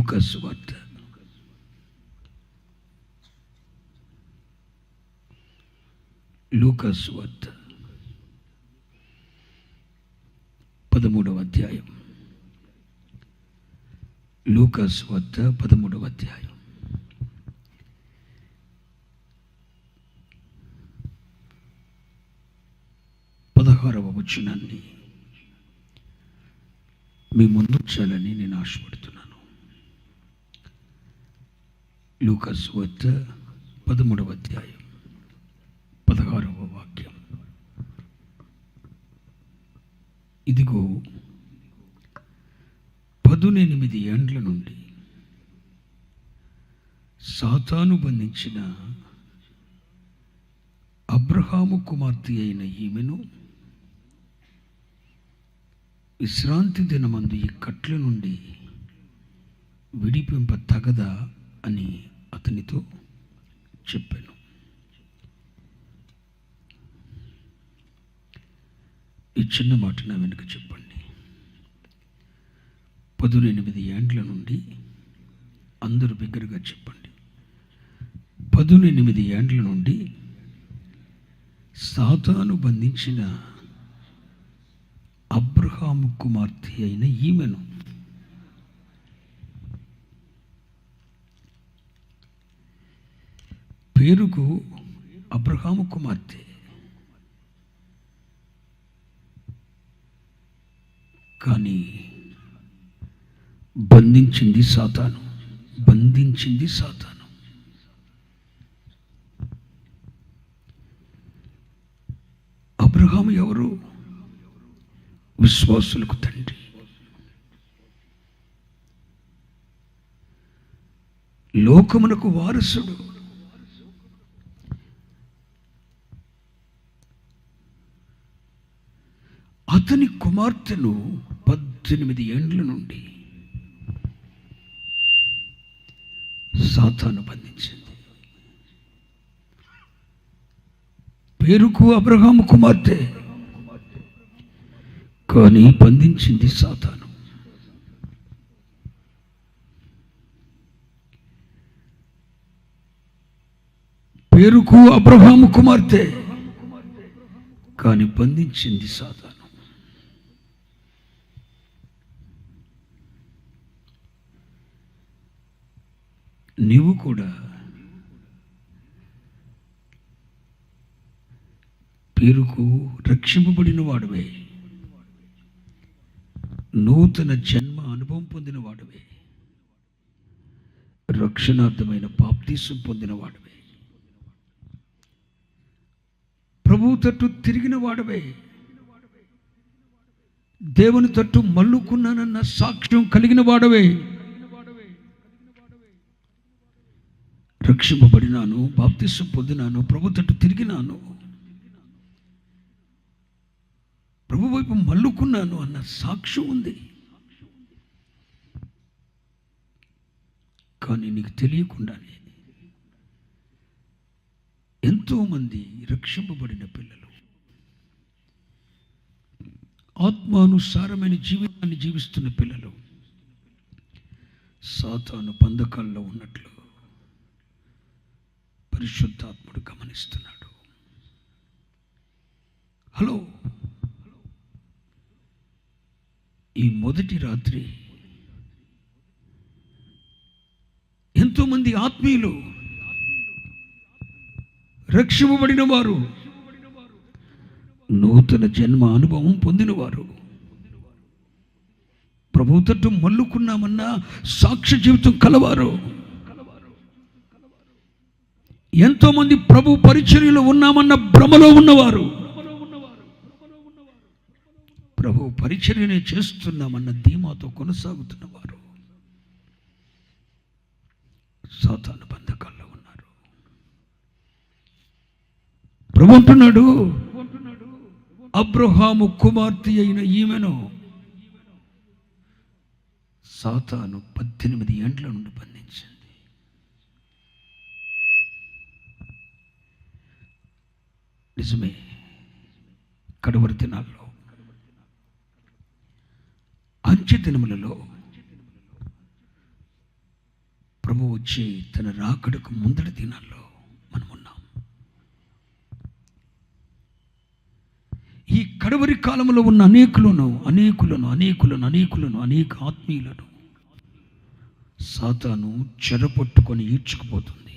లూకా సువార్త 13వ అధ్యాయం. లూకా సువార్త 13వ అధ్యాయం. పదహారవ వచనాన్ని మీ ముందుంచాలని నేను ఆశపడుతున్నాను. లూకా సువార్త 13వ అధ్యాయం 16వ వాక్యం. ఇదిగో 18 ఏండ్ల నుండి సాతాను బంధించిన అబ్రహాము కుమార్తె అయిన ఈమెను విశ్రాంతి దినమందు ఈ కట్ల నుండి విడిపింప తగదా అని అతనితో చెప్పాను. ఈ చిన్న మాట నా వెనుక చెప్పండి. 18 ఏండ్ల నుండి, అందరూ బిగ్గరగా చెప్పండి. 18 ఏండ్ల నుండి సాతాను బంధించిన అబ్రహాము కుమార్తె అయిన ఈమెను పేరుకు అబ్రహాము కుమార్తె, కానీ బంధించింది సాతాను. అబ్రహాము ఎవరు? విశ్వాసులకు తండ్రి. లోకమునకు వారసుడు. అతని కుమార్తెను 18 ఏండ్ల నుండి సాతాను బంధించింది. పేరుకు అబ్రహాము కుమార్తె, కానీ బంధించింది సాతాను. పేరుకు అబ్రహాము కుమార్తె, కానీ బంధించింది సాతాను. నీవు కూడా పేరుకు రక్షింపబడిన వాడవే, నూతన జన్మ అనుభవం పొందిన వాడవే, రక్షణార్థమైన బాప్తీసం పొందిన వాడవే, ప్రభువు తట్టు తిరిగిన వాడవే, దేవుని తట్టు మల్లుకున్నానన్న సాక్ష్యం కలిగిన వాడవే. రక్షింపబడినాను, బాప్తీసం పొందినాను, ప్రభు తట్టు తిరిగినాను, ప్రభు వైపు మల్లుకున్నాను అన్న సాక్ష్యం ఉంది. కానీ నీకు తెలియకుండానే ఎంతోమంది రక్షింపబడిన పిల్లలు ఆత్మానుసారమైన జీవితాన్ని జీవిస్తున్న పిల్లలు సాతాను బంధకాల్లో ఉన్నట్లు పరిశుద్ధాత్ముడు గమనిస్తున్నాడు. హలో, ఈ మొదటి రాత్రి ఎంతోమంది ఆత్మీయులు, రక్షింపబడిన వారు, నూతన జన్మ అనుభవం పొందినవారు, ప్రభు తట్టు మల్లుకున్నామన్న సాక్ష్య జీవితం కలవారు, ఎంతోమంది ప్రభు పరిచర్యలో ఉన్నామన్న భ్రమలో ఉన్నవారు, ప్రభు పరిచర్యనే చేస్తున్నామన్న ధీమాతో కొనసాగుతున్నవారు సాతాను బంధకాల్లో ఉన్నారు. ప్రభు అంటున్నాడు, అబ్రహాము కుమార్తె అయిన ఈమెను సాతాను 18 ఏండ్ల నుండి బంధించింది. నిజమే, కడవరి దినాల్లో, అంచె దినములలో వచ్చి తన రాకడకు ముందటి దినాల్లో మనం ఉన్నాం. ఈ కడవరి కాలంలో ఉన్న అనేక ఆత్మీయులను సాతాను చెరపట్టుకొని ఈడ్చుకుపోతుంది.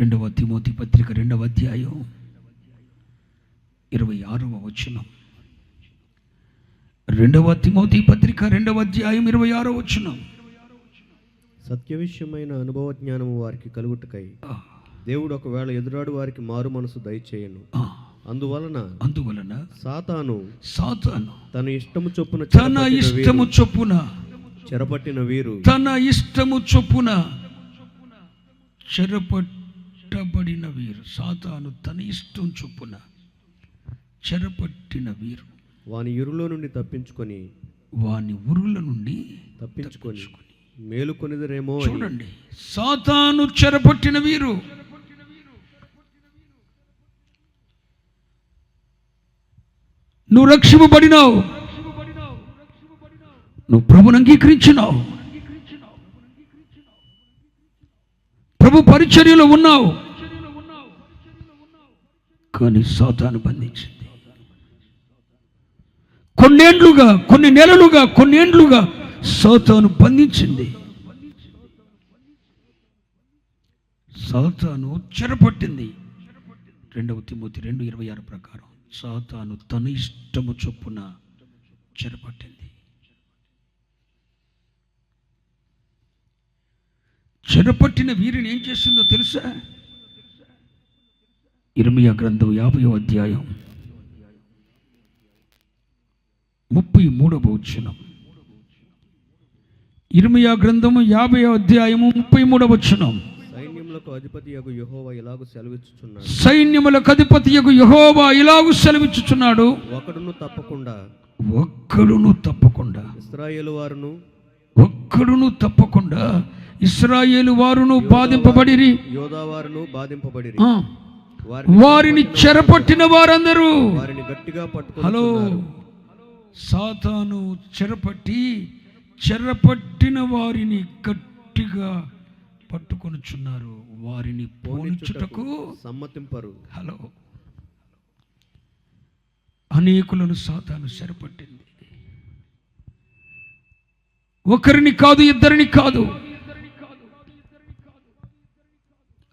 2వ తిమోతి పత్రిక 2వ అధ్యాయం 26వ వచనం. 2వ తిమోతి పత్రిక 2వ అధ్యాయం 26వ వచనం. సత్య విషయమైన అనుభవ జ్ఞానము వారికి కలుగుటకై దేవుడు ఒకవేళ ఎదురాడు వారికి మారు మనసు దయచేయను. అందువలన సాతాను తన ఇష్టము చొప్పున చెరపట్టిన వీరు చెరపట్టబడిన వీరు. సాతాను తన ఇష్టం చొప్పున చెరపట్టిన వీరు వాని ఉరుల నుండి తప్పించుకొని మేలుకొనిదరేమో. చూడండి, సాతాను చెరపట్టిన వీరు. నువ్వు రక్షింపబడినావు, నువ్వు ప్రభుని అంగీకరించినావు, ప్రభు పరిచర్యలో ఉన్నావు, కానీ సాతాను బంధించింది. కొన్ని నెలలుగా సాతాను బంధించింది. సాతాను చెరపట్టింది. 2వ తిమోతి 2:26 ప్రకారం సాతాను తన ఇష్టము చొప్పున చెరపట్టింది. చెరపట్టిన వీరిని ఏం చేస్తుందో తెలుసా? ఇర్మియా గ్రంథం 50వ అధ్యాయం 33వ వచనం. ఇర్మియా గ్రంథము 50వ అధ్యాయము 33వ వచనం. సైన్యములకు అధిపతియగు యెహోవా ఇలాగు సెలవిచ్చుచున్నాడు, ఒక్కడును తప్పకుండా ఇశ్రాయేలు వారును బాధింపబడిరి, వారిని చెరపట్టిన వారందరూ వారిని గట్టిగా పట్టుకొని. హలో, సాతాను చెరపట్టిన వారిని గట్టిగా పట్టుకొనుచున్నారు, వారిని పోనిచ్చుటకు సమ్మతింపరు. హలో, అనేకులను సాతాను చెరపట్టింది. ఒకరిని కాదు, ఇద్దరిని కాదు,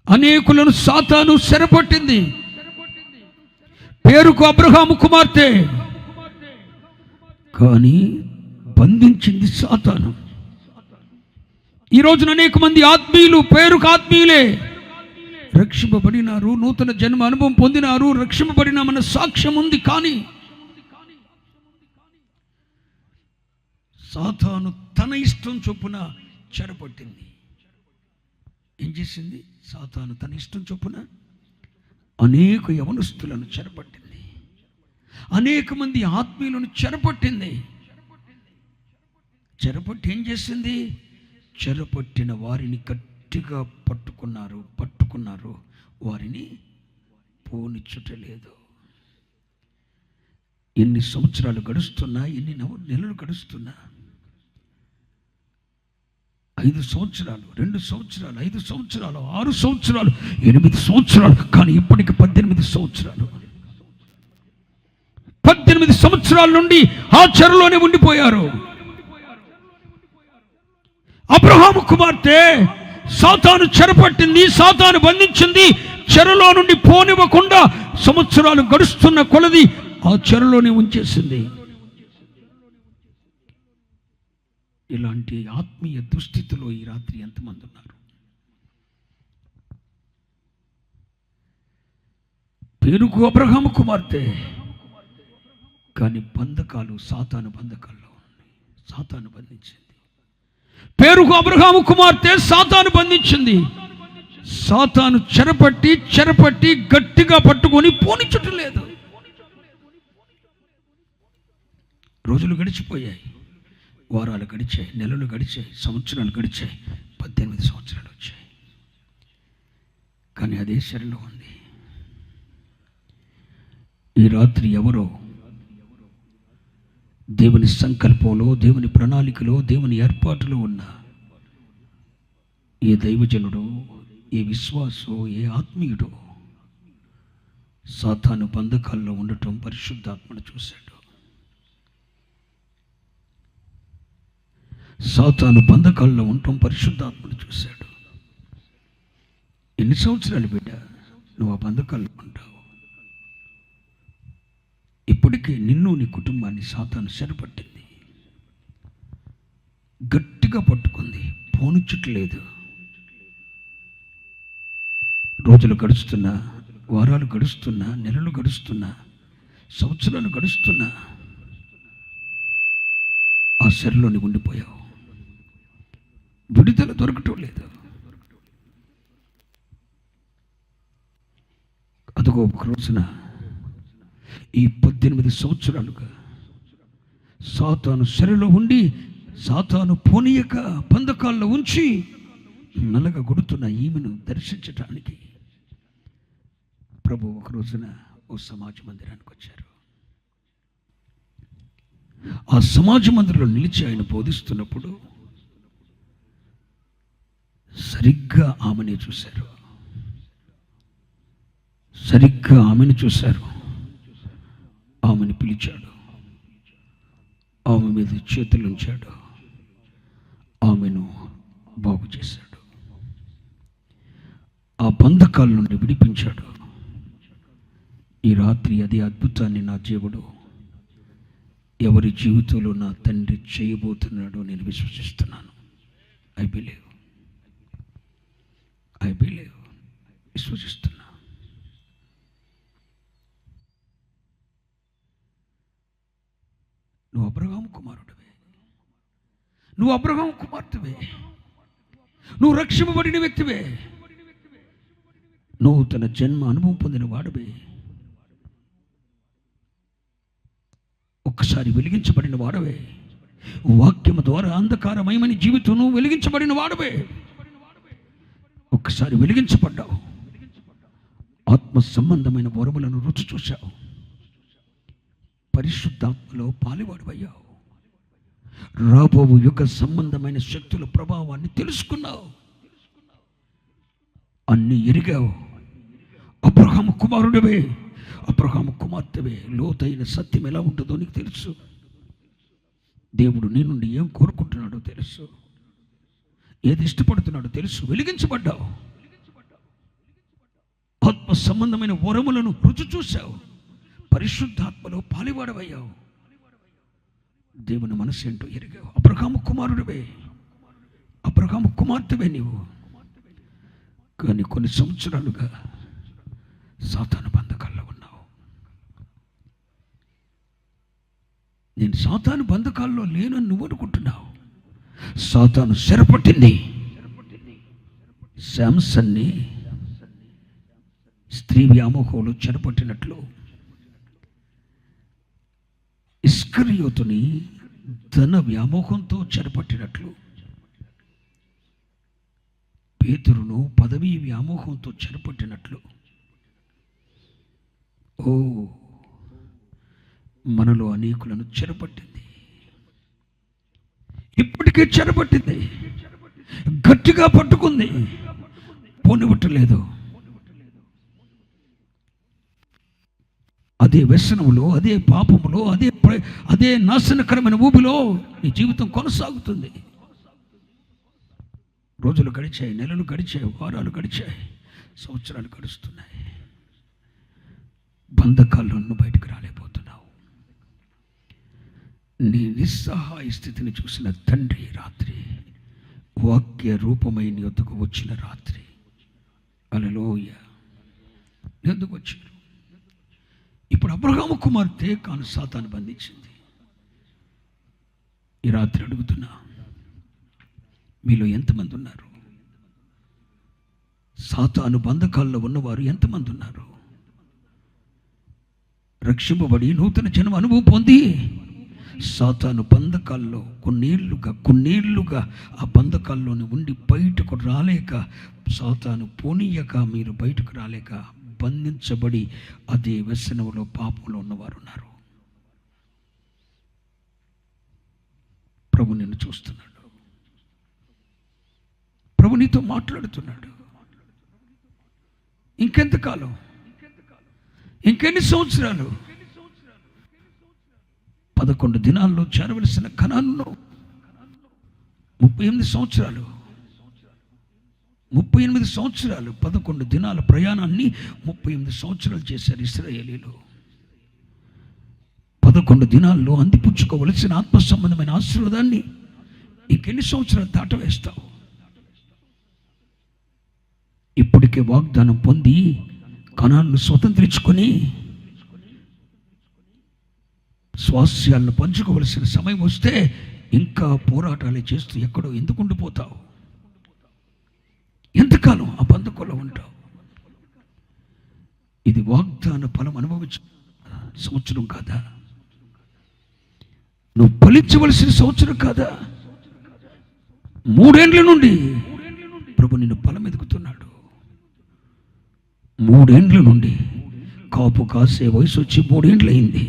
అనేకులను సాతాను చెరపట్టింది. పేరుకు అబ్రహాము కుమార్తె, కానీ బంధించింది సాతాను. ఈ రోజున అనేక మంది ఆత్మీయులు, పేరుకు ఆత్మీయులే, రక్షింపబడినారు, నూతన జన్మ అనుభవం పొందినారు, రక్షింపబడినామన్న సాక్ష్యం ఉంది, కానీ సాతాను తన ఇష్టం చొప్పున చెరపట్టింది. ఏం చేసింది? సాతాను తన ఇష్టం చొప్పున అనేక యవనస్తులను చెరపట్టింది, అనేక మంది ఆత్మీయులను చెరపట్టింది. చెరపట్టి ఏం చేసింది? చెరపట్టిన వారిని గట్టిగా పట్టుకున్నారు, వారిని పోనిచ్చుటలేదు. ఎన్ని సంవత్సరాలు గడుస్తున్నా, ఎన్ని నెలలు గడుస్తున్నా, 5 సంవత్సరాలు, 2 సంవత్సరాలు, 5 సంవత్సరాలు, 6 సంవత్సరాలు, 8 సంవత్సరాలు, కానీ ఇప్పటికి 18 సంవత్సరాలు. 18 సంవత్సరాల నుండి ఆ చెరలోనే ఉండిపోయారు. అబ్రహాము కుమార్తె సాతాను చెరపట్టింది, సాతాను బంధించింది, చెరలో నుండి పోనివ్వకుండా సంవత్సరాలు గడుస్తున్న కొలది ఆ చెరలోనే ఉంచేసింది. ఇలాంటి ఆత్మీయ దుస్థితిలో ఈ రాత్రి ఎంతమంది ఉన్నారు? పేరుకు అబ్రహాము కుమార్తె, కానీ బంధకాలు సాతాను బంధకాల్లో ఉన్నాయి. సాతాను బంధించింది. పేరుకు అబ్రహాము కుమార్తె, సాతాను బంధించింది. సాతాను చెరపట్టి గట్టిగా పట్టుకొని పోనిచ్చుటలేదు. రోజులు గడిచిపోయాయి, వారాలు గడిచాయి, నెలలు గడిచాయి, సంవత్సరాలు గడిచాయి, 18 సంవత్సరాలు వచ్చాయి, కానీ అదే శరీరంలో ఉంది. ఈ రాత్రి ఎవరో దేవుని సంకల్పంలో, దేవుని ప్రణాళికలో, దేవుని ఏర్పాటులో ఉన్న ఏ దైవజనుడు, ఏ విశ్వాసో, ఏ ఆత్మీయుడో సాతాను బంధకాల్లో ఉండటం పరిశుద్ధాత్మను చూశాడు. సాతాను బంధకాల్లో ఉండటం పరిశుద్ధాత్మను చూశాడు. ఎన్ని సంవత్సరాలు బిడ్డ నువ్వు ఆ బంధకాల్లో ఉంటావు? ఇప్పటికే నిన్ను, నీ కుటుంబాన్ని సాతాను చెరపట్టింది, గట్టిగా పట్టుకుంది, పోనిచ్చట్లేదు. రోజులు గడుస్తున్నా, వారాలు గడుస్తున్నా, నెలలు గడుస్తున్నా, సంవత్సరాలు గడుస్తున్నా ఆ శరీరంలోని ఉండిపోయావు. విడుదల దొరకటం లేదు. అదిగో ఒక రోజున ఈ 18 సంవత్సరాలుగా సాతాను శరీరంలో ఉండి, సాతాను పోనీయక బంధకాల్లో ఉంచి నల్లగా కొడుతున్న ఈమెను దర్శించటానికి ప్రభు ఒక రోజున ఓ సమాజ మందిరానికి వచ్చారు. ఆ సమాజ మందిరంలో నిలిచి ఆయన బోధిస్తున్నప్పుడు సరిగ్గా ఆమెనే చూశారు. సరిగ్గా ఆమెను చూశారు. ఆమెను పిలిచాడు, ఆమె మీద చేతులు ఉంచాడు, ఆమెను బాగు చేశాడు, ఆ బంధకాల నుండి విడిపించాడు. ఈ రాత్రి అదే అద్భుతాన్ని నా దేవుడు ఎవరి జీవితంలో నా తండ్రి చేయబోతున్నాడో నేను విశ్వసిస్తున్నాను. I believe, విశ్వసిస్తున్నా. నువ్వు అబ్రహాము కుమారుడివే, నువ్వు అబ్రహాము కుమార్తెవే, నువ్వు రక్షింపబడిన వ్యక్తివే, నువ్వు తన జన్మ అనుభవం పొందిన వాడివే, ఒక్కసారి వెలిగించబడిన వాడవే, వాక్యము ద్వారా అంధకారమయమని జీవితం నువ్వు వెలిగించబడిన వాడవే, ఒక్కసారి వెలిగించబడ్డావు, ఆత్మ సంబంధమైన వరములను రుచి చూశావు, పరిశుద్ధాత్మలో పాలువాడివయ్యావు, రాబో యుగ సంబంధమైన శక్తుల ప్రభావాన్ని తెలుసుకున్నావు, అన్ని ఎరిగావు. అబ్రహాము కుమారుడివే, అబ్రహాము కుమార్తెవే. లోతైన సత్యం ఎలా ఉంటుందో నీకు తెలుసు. దేవుడు నీ నుండి ఏం కోరుకుంటున్నాడో తెలుసు, ఏది ఇష్టపడుతున్నాడో తెలుసు. వెలిగించబడ్డావు, ఆత్మ సంబంధమైన వరములను రుచి చూశావు, పరిశుద్ధాత్మలో పాలివాడవయ్యావు, దేవుని మనసు ఏంటో ఎరిగావు. అబ్రహాము కుమారుడివే, అబ్రహాము కుమార్తెవే నీవు. కానీ కొన్ని సంవత్సరాలుగా సాతాను బంధకాల్లో ఉన్నావు. నేను సాతాను బంధకాల్లో లేనని నువ్వు అనుకుంటున్నావు. సాతాను చెరపట్టింది. శాంసన్ని స్త్రీ వ్యామోహంలో చెరపట్టినట్లు ఇస్కరియోతుని ధన వ్యామోహంతో చెరపట్టినట్లు పేతురును పదవీ వ్యామోహంతో చెరపట్టినట్లు మనలో అనేకులను చెరపట్టింది. ఇప్పటికే చెరపట్టింది, గట్టిగా పట్టుకుంది, పోనివ్వట్లేదు. అదే వ్యసనములో, అదే పాపములో, అదే నాశనకరమైన ఊబిలో నీ జీవితం కొనసాగుతుంది. రోజులు గడిచాయి, నెలలు గడిచాయి, వారాలు గడిచాయి, సంవత్సరాలు గడుస్తున్నాయి. బంధకాల్లో నువ్వు బయటకు రాలేకపోతున్నావు. నీ నిస్సహాయ స్థితిని చూసిన తండ్రి రాత్రి వాక్య రూపమై నీ వద్దకు వచ్చిన రాత్రి, హల్లెలూయా, ఎందుకు వచ్చారు? ఇప్పుడు అబ్రహాము కుమార్తె కాను సాతాను బంధించింది. ఈ రాత్రి అడుగుతున్నా, మీలో ఎంతమంది ఉన్నారు? సాతాను బంధకాల్లో ఉన్నవారు ఎంతమంది ఉన్నారు? రక్షింపబడి నూతన జన్మ అనుభవం పొంది సాతాను బంధకాల్లో కొన్నేళ్లుగా ఆ బంధకాల్లోని ఉండి బయటకు రాలేక, సాతాను పోనీయక మీరు బయటకు రాలేక బంధించబడి అదే వ్యసనంలో పాపంలో ఉన్నవారు ఉన్నారు. ప్రభు నిన్ను చూస్తున్నాడు. ప్రభు నీతో మాట్లాడుతున్నాడు. ఇంకెంతకాలం, ఇంకెన్ని సంవత్సరాలు? 11 దినాల్లో చేరవలసిన కనానును 38 సంవత్సరాలు 11 దినాల ప్రయాణాన్ని 38 సంవత్సరాలు చేశారు ఇశ్రాయేలీలు. 11 దినాల్లో అందిపుచ్చుకోవలసిన ఆత్మ సంబంధమైన ఆశీర్వాదాన్ని ఇంకెన్ని సంవత్సరాలు దాటవేస్తావు? ఇప్పటికే వాగ్దానం పొంది కనాన్ను స్వతంత్రించుకొని స్వాస్యాలను పంచుకోవలసిన సమయం వస్తే ఇంకా పోరాటాలే చేస్తూ ఎక్కడో ఎందుకు ఉండిపోతావు? ఎంతకాలం ఆ బంధకంలో ఉంటావు? ఇది వాగ్దాన ఫలం అనుభవించ సంవత్సరం కాదా? నువ్వు ఫలించవలసిన సంవత్సరం కాదా? 3 ఏండ్ల నుండి ప్రభు నిన్ను ఫలం ఎదుగుతున్నాడు. 3 ఏండ్ల నుండి కాపు కాసే వయసు వచ్చి 3 ఏండ్లు అయింది.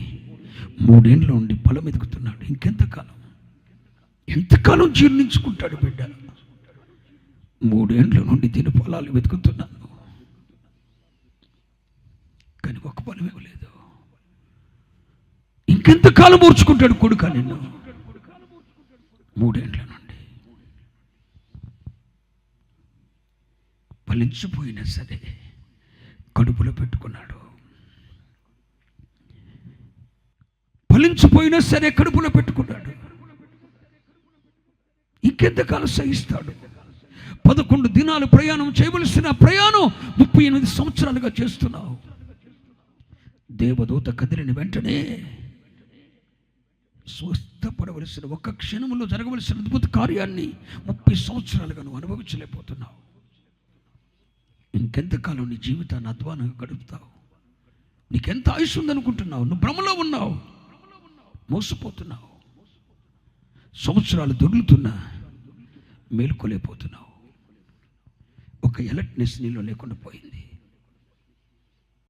3 ఏండ్ల నుండి ఫలం ఎదుగుతున్నాడు. ఇంకెంతకాలం, ఎంతకాలం జీర్ణించుకుంటాడు బిడ్డ? 3 ఏండ్ల నుండి దీని ఫలాలు వెతుకుతున్నాను, కానీ ఒక ఫలం ఇవ్వలేదు. ఇంకెంతకాలం ఓర్చుకుంటాడు కొడుక నిన్ను? 3 ఏండ్ల నుండి ఫలించిపోయినా సరే కడుపులో పెట్టుకున్నాడు. ఫలించిపోయినా సరే కడుపులో పెట్టుకున్నాడు. ఇంకెంతకాలం సహిస్తాడు? 11 దినాలు ప్రయాణం చేయవలసిన ప్రయాణం 38 సంవత్సరాలుగా చేస్తున్నావు. దేవదూత కదిలిన వెంటనే స్వస్థపడవలసిన ఒక్క క్షణంలో జరగవలసిన అద్భుత కార్యాన్ని 30 సంవత్సరాలుగా నువ్వు అనుభవించలేకపోతున్నావు. ఇంకెంతకాలం నీ జీవితాన్ని అధ్వానంగా గడుపుతావు? నీకెంత ఆయుష్ ఉందనుకుంటున్నావు? నువ్వు భ్రమలో ఉన్నావు, మోసపోతున్నావు. సంవత్సరాలు దొర్లుతున్నా మేలుకోలేకపోతున్నావు. ఒక ఎలర్ట్నెస్ నీలో లేకుండా పోయింది.